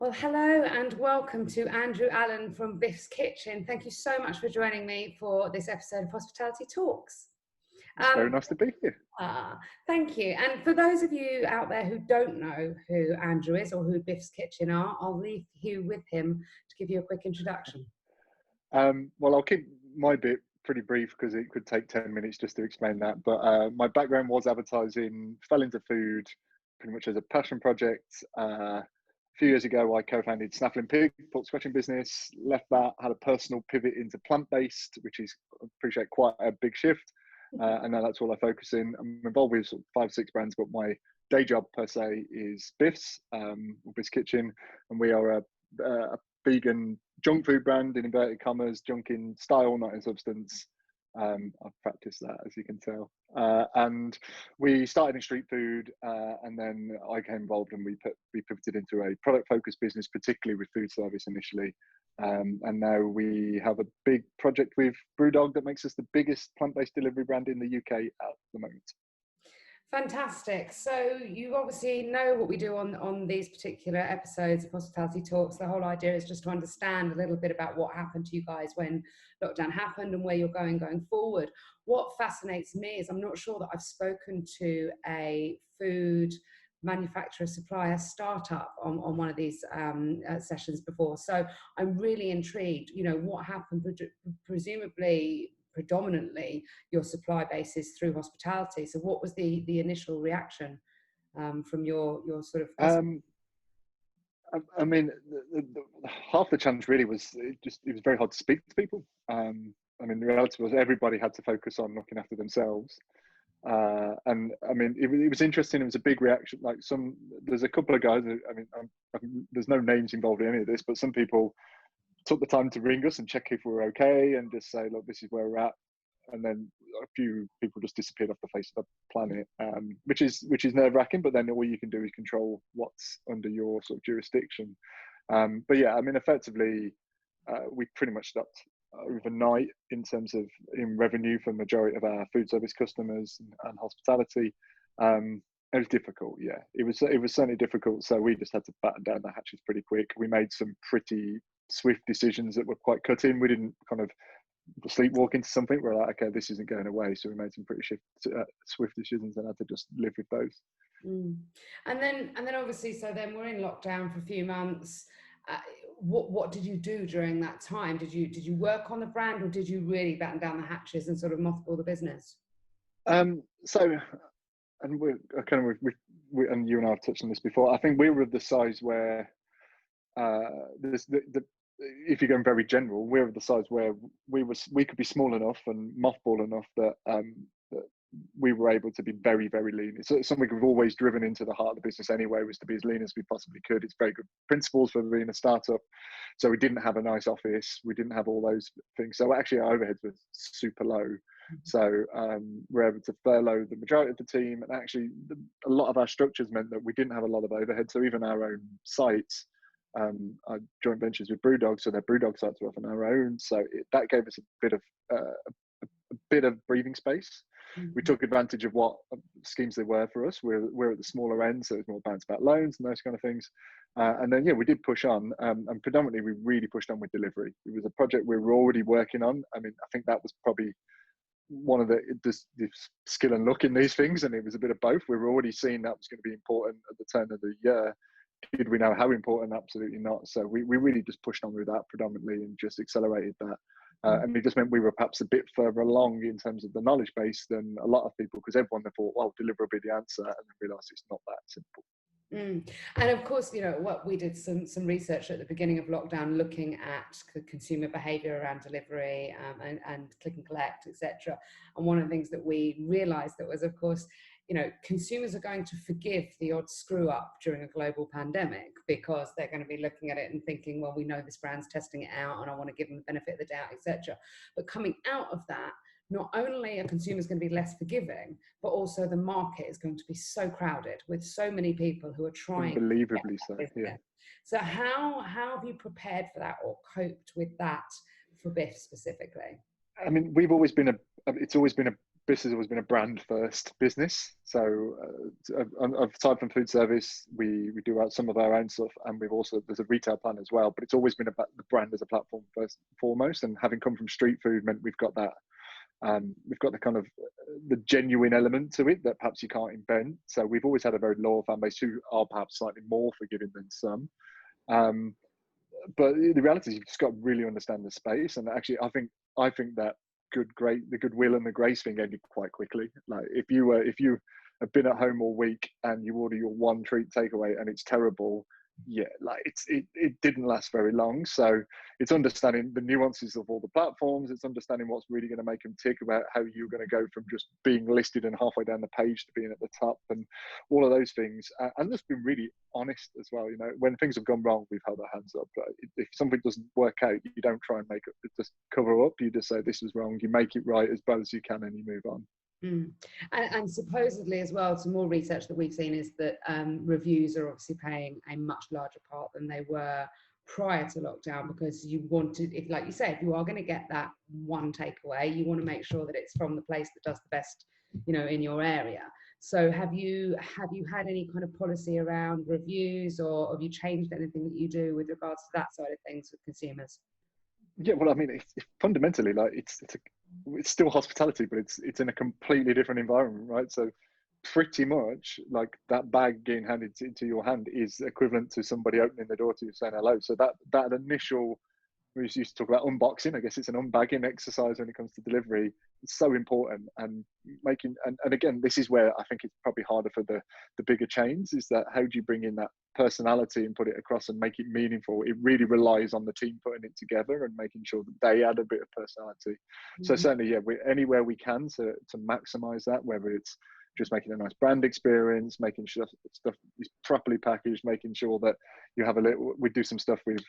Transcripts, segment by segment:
Well, hello and welcome to Andrew Allen from Biff's Kitchen. Thank you so much for joining me for this episode of Hospitality Talks. It's very nice to be here. Thank you. And for those of you out there who don't know who Andrew is or who Biff's Kitchen are, I'll leave you with him to give you a quick introduction. Well, I'll keep my bit pretty brief because it could take 10 minutes just to explain that. But my background was advertising, fell into food pretty much as a passion project. A few years ago, I co-founded Snaffling Pig, pork scratching business, left that, had a personal pivot into plant-based, which is, I appreciate, quite a big shift. And now that's all I focus in. I'm involved with sort of 5-6 brands, but my day job per se is Biff's, or Biff's Kitchen. And we are a vegan junk food brand, in inverted commas, junk in style, not in substance. I've practiced that, as you can tell. And we started in street food, and then I came involved and we pivoted into a product-focused business, particularly with food service initially. And now we have a big project with Brewdog that makes us the biggest plant-based delivery brand in the UK at the moment. Fantastic. So you obviously know what we do on these particular episodes of Hospitality Talks. The whole idea is just to understand a little bit about what happened to you guys when lockdown happened and where you're going forward. What fascinates me is I'm not sure that I've spoken to a food manufacturer, supplier, startup on one of these sessions before. So I'm really intrigued, you know, what happened, presumably predominantly your supply base is through hospitality. So what was the initial reaction from your sort of I mean, half the challenge really was it was very hard to speak to people. I mean, the reality was everybody had to focus on looking after themselves. And I mean, it was interesting. It was a big reaction. Like there's a couple of guys. I mean, there's no names involved in any of this, but some people took the time to ring us and check if we were okay and just say, look, this is where we're at. And then a few people just disappeared off the face of the planet, which is nerve-wracking. But then all you can do is control what's under your sort of jurisdiction. But yeah, I mean, effectively, we pretty much stopped overnight in terms of in revenue for the majority of our food service customers and hospitality. It was difficult, yeah. It was certainly difficult. So we just had to batten down the hatches pretty quick. We made some pretty swift decisions that were quite cutting. We didn't kind of sleepwalk into something. We're like, okay, this isn't going away. So we made some pretty swift decisions and had to just live with those. And then obviously, so then we're in lockdown for a few months. What did you do during that time? Did you work on the brand, or did you really batten down the hatches and sort of mothball the business? So, and we're kind of and you and I have touched on this before. I think we were of the size where if you're going very general, we're of the size where we could be small enough and mothball enough that that we were able to be very, very lean. It's something we've always driven into the heart of the business anyway, was to be as lean as we possibly could. It's very good principles for being a startup. So we didn't have a nice office. We didn't have all those things. So actually our overheads were super low. So we're able to furlough the majority of the team. And actually a lot of our structures meant that we didn't have a lot of overhead. So even our own sites, our joint ventures with Brewdog, so their Brewdog sites were off on our own. So that gave us a bit of breathing space. We took advantage of what schemes there were for us. We're at the smaller end, so it's more bounce back loans and those kind of things. And then, yeah, we did push on, and predominantly we really pushed on with delivery. It was a project we were already working on. I mean, I think that was probably one of the skill and luck in these things, and it was a bit of both. We were already seeing that was going to be important at the turn of the year. Did we know how important? Absolutely not. So we really just pushed on with that predominantly and just accelerated that. And it just meant we were perhaps a bit further along in terms of the knowledge base than a lot of people, because everyone thought, well, delivery will be the answer, and then realised it's not that simple. And of course, you know, what we did some research at the beginning of lockdown looking at consumer behaviour around delivery and click and collect, etc. And one of the things that we realised that was, of course, you know, consumers are going to forgive the odd screw up during a global pandemic because they're going to be looking at it and thinking, well, we know this brand's testing it out and I want to give them the benefit of the doubt, etc. But coming out of that, not only are consumers going to be less forgiving, but also the market is going to be so crowded with so many people who are trying. Unbelievably so, yeah. So how have you prepared for that or coped with that for Biff specifically? I mean, it's always been a Biff has always been a brand first business. So aside from food service, we do out some of our own stuff, and there's a retail plan as well. But it's always been about the brand as a platform first and foremost. And having come from street food meant we've got that. We've got the kind of the genuine element to it that perhaps you can't invent. So we've always had a very loyal fan base who are perhaps slightly more forgiving than some. But the reality is you've just got to really understand the space. And actually, I think that the goodwill and the grace thing ended quite quickly. Like if you have been at home all week and you order your one treat takeaway and it's terrible, yeah, like it didn't last very long. So it's understanding the nuances of all the platforms. It's understanding what's really going to make them tick, about how you're going to go from just being listed and halfway down the page to being at the top, and all of those things. And just been really honest as well. You know, when things have gone wrong, we've held our hands up. If something doesn't work out, you don't try and make it just cover up. You just say this was wrong. You make it right as well as you can, and you move on. And supposedly as well, some more research that we've seen is that reviews are obviously playing a much larger part than they were prior to lockdown, because you wanted, if like you say, if you are going to get that one takeaway, you want to make sure that it's from the place that does the best, you know, in your area. So have you had any kind of policy around reviews, or have you changed anything that you do with regards to that side of things with consumers? Yeah, well, I mean, it's fundamentally like it's still hospitality, but it's in a completely different environment, right? So pretty much like that bag getting handed into your hand is equivalent to somebody opening the door to you saying hello. So that initial, we used to talk about unboxing, I guess it's an unbagging exercise when it comes to delivery. It's so important, and making, and again, this is where I think it's probably harder for the bigger chains, is that how do you bring in that personality and put it across and make it meaningful? It really relies on the team putting it together and making sure that they add a bit of personality. So certainly, yeah, anywhere we can to maximize that, whether it's just making a nice brand experience, making sure stuff is properly packaged, making sure that you have we do some stuff with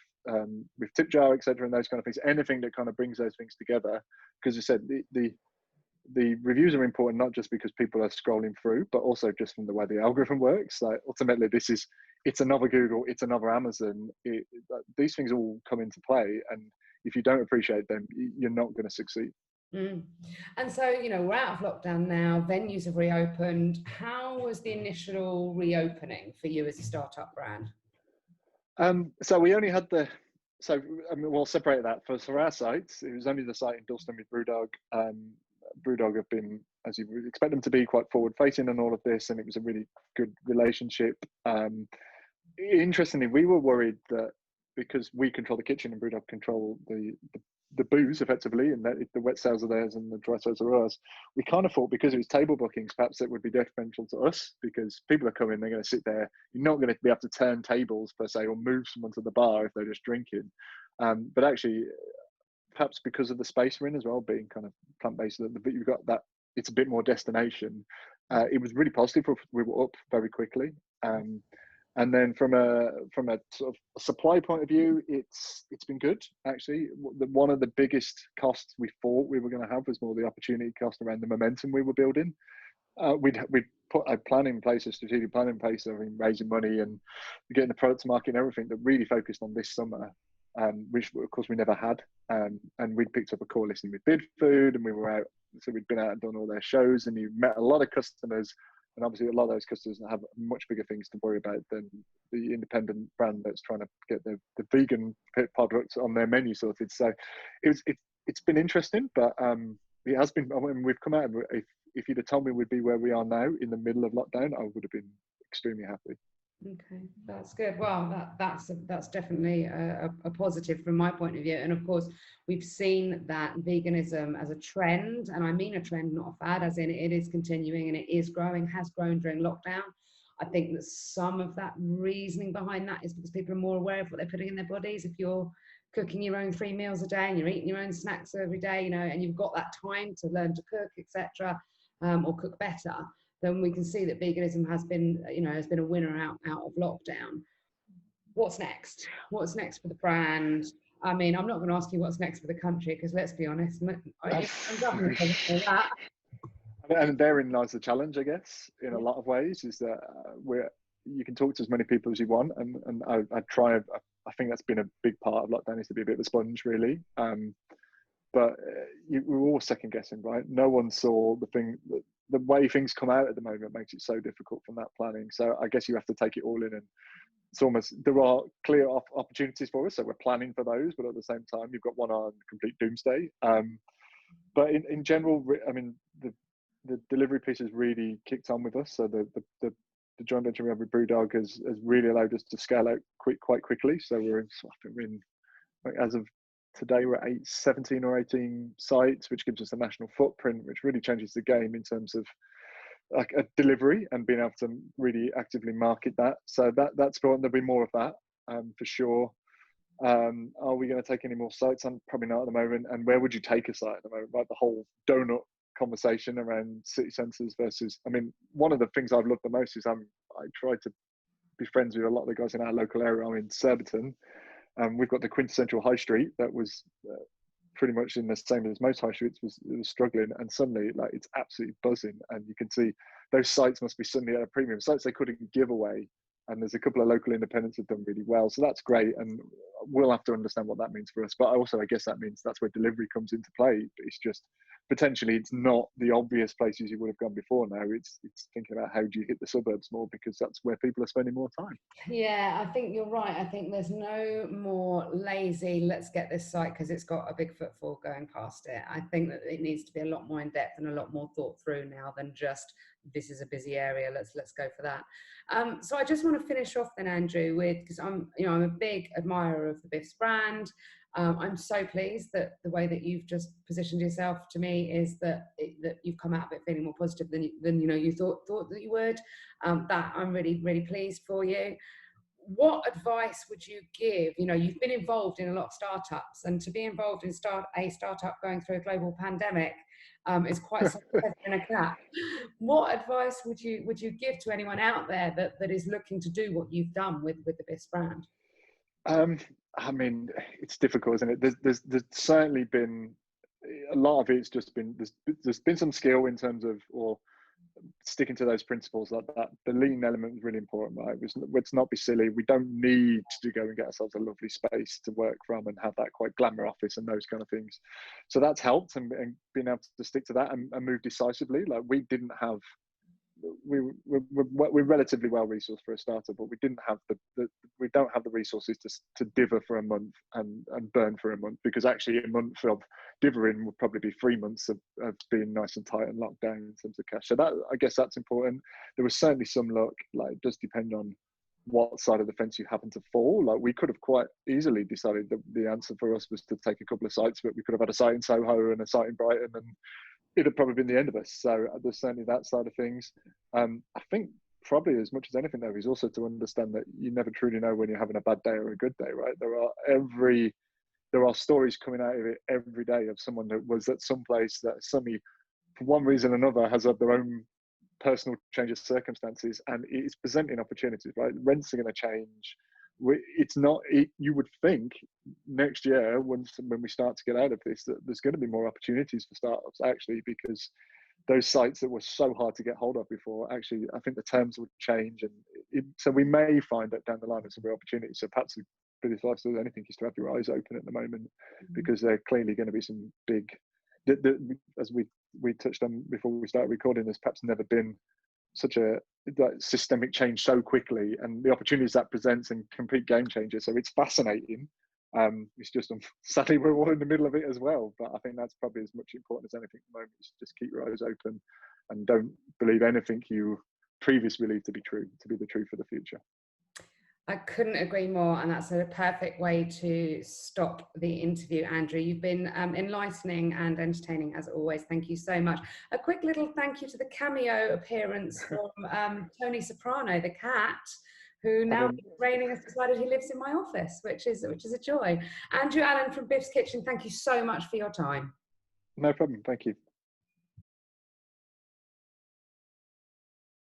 tip jar, etc., and those kind of things. Anything that kind of brings those things together, because I said the reviews are important, not just because people are scrolling through, but also just from the way the algorithm works. Like ultimately, it's another Google, it's another Amazon. These things all come into play, and if you don't appreciate them, you're not going to succeed. And so, you know, we're out of lockdown now, venues have reopened. How was the initial reopening for you as a startup brand? So we only had we'll separate that. For our sites, it was only the site in Dalston with Brewdog. Brewdog have been, as you would expect them to be, quite forward facing on all of this, and it was a really good relationship. Interestingly, we were worried that because we control the kitchen and Brewdog control the booze effectively, and that if the wet sales are theirs and the dry sales are ours, we kind of thought because it was table bookings, perhaps it would be detrimental to us, because people are coming, they're going to sit there. You're not going to be able to turn tables per se or move someone to the bar if they're just drinking. But actually, perhaps because of the space we're in as well, being kind of plant-based, but you've got that, it's a bit more destination. It was really positive. We were up very quickly. And then from a sort of supply point of view, it's been good actually. One of the biggest costs we thought we were going to have was more the opportunity cost around the momentum we were building. We'd put a plan in place, a strategic plan in place, I mean, raising money and getting the product to market and everything that really focused on this summer, which of course we never had. And we'd picked up a core listing with Bid Food, and we were out, so we'd been out and done all their shows, and you met a lot of customers. And obviously, a lot of those customers have much bigger things to worry about than the independent brand that's trying to get the vegan products on their menu sorted. So it's been interesting, but it has been. I mean, we've come out. If you'd have told me we'd be where we are now in the middle of lockdown, I would have been extremely happy. Okay, that's good. Well, that's definitely a positive from my point of view. And of course, we've seen that veganism as a trend, and I mean a trend, not a fad, as in it is continuing and it is growing, has grown during lockdown. I think that some of that reasoning behind that is because people are more aware of what they're putting in their bodies. If you're cooking your own 3 meals a day and you're eating your own snacks every day, you know, and you've got that time to learn to cook, etc., or cook better, then we can see that veganism has been, you know, has been a winner out of lockdown. What's next? What's next for the brand? I mean, I'm not going to ask you what's next for the country, because let's be honest, and therein lies the challenge, I guess, in a lot of ways, is that you can talk to as many people as you want, and I try. I think that's been a big part of lockdown, is to be a bit of a sponge, really. but we were all second guessing, right? No one saw the way things come out at the moment makes it so difficult from that planning. So I guess you have to take it all in, and it's almost, there are clear opportunities for us, so we're planning for those, but at the same time you've got one eye on complete doomsday. But in general, I mean, the delivery piece has really kicked on with us. So the joint venture we have with Brewdog has really allowed us to scale out quite quickly. So I think we're in, as of today, we're at 17 or 18 sites, which gives us a national footprint, which really changes the game in terms of like a delivery and being able to really actively market that. So that's going, there'll be more of that for sure. Are we going to take any more sites on? Probably not at the moment. And where would you take a site at the moment? Like the whole donut conversation around city centres versus, I mean, one of the things I've loved the most is I try to be friends with a lot of the guys in our local area. I'm in Surbiton. We've got the quintessential high street that was pretty much in the same as most high streets, was struggling, and suddenly like it's absolutely buzzing, and you can see those sites must be suddenly at a premium, sites they couldn't give away, and there's a couple of local independents that have done really well, so that's great, and we'll have to understand what that means for us. But also I guess that means that's where delivery comes into play. It's just potentially it's not the obvious places you would have gone before. Now it's thinking about how do you hit the suburbs more, because that's where people are spending more time. Yeah, I think you're right. I think there's no more lazy, let's get this site because it's got a big footfall going past it. I think that it needs to be a lot more in depth and a lot more thought through now than just this is a busy area, let's go for that. So I just want to finish off then, Andrew, with, because I'm a big admirer of the Biff's brand. I'm so pleased that the way that you've just positioned yourself to me is that you've come out of it feeling more positive than you thought that you would. That I'm really, really pleased for you. What advice would you give? You've been involved in a lot of startups, and to be involved in a startup going through a global pandemic is quite something in a cap. What advice would you give to anyone out there that is looking to do what you've done with the Biff's brand? I mean, it's difficult, isn't it? There's certainly been a lot of it's just been there's been some skill in terms of, or sticking to those principles, like that the lean element is really important, right? Let's not be silly. We don't need to go and get ourselves a lovely space to work from and have that quite glamour office and those kind of things. So that's helped, and being able to stick to that and move decisively. Like we didn't have, we're relatively well resourced for a startup, but we didn't have we don't have the resources to diver for a month and burn for a month, because actually a month of divering would probably be 3 months of being nice and tight and locked down in terms of cash. So that, I guess that's important. There was certainly some luck. Like it does depend on what side of the fence you happen to fall. Like we could have quite easily decided that the answer for us was to take a couple of sites, but we could have had a site in Soho and a site in Brighton, and it'd have probably been the end of us. So there's certainly that side of things. I think probably as much as anything though is also to understand that you never truly know when you're having a bad day or a good day, right? There are stories coming out of it every day of someone that was at some place that suddenly, for one reason or another, has had their own personal change of circumstances, and it's presenting opportunities, right? Rents are going to change. You would think next year, when we start to get out of this, that there's going to be more opportunities for startups, actually, because those sites that were so hard to get hold of before, actually, I think the terms would change, and so we may find that down the line there's some real opportunities. So perhaps the biggest advice to anything is to have your eyes open at the moment, because there are clearly going to be some big, as we touched on before we started recording, there's perhaps never been such a systemic change so quickly, and the opportunities that presents and complete game changer. So it's fascinating. It's just, sadly, we're all in the middle of it as well. But I think that's probably as much important as anything at the moment, is just keep your eyes open and don't believe anything you previously believed to be the truth for the future. I couldn't agree more, and that's a perfect way to stop the interview, Andrew. You've been enlightening and entertaining as always. Thank you so much. A quick little thank you to the cameo appearance from Tony Soprano, the cat, who now raining has decided he lives in my office, which is a joy. Andrew Allen from Biff's Kitchen, thank you so much for your time. No problem. Thank you.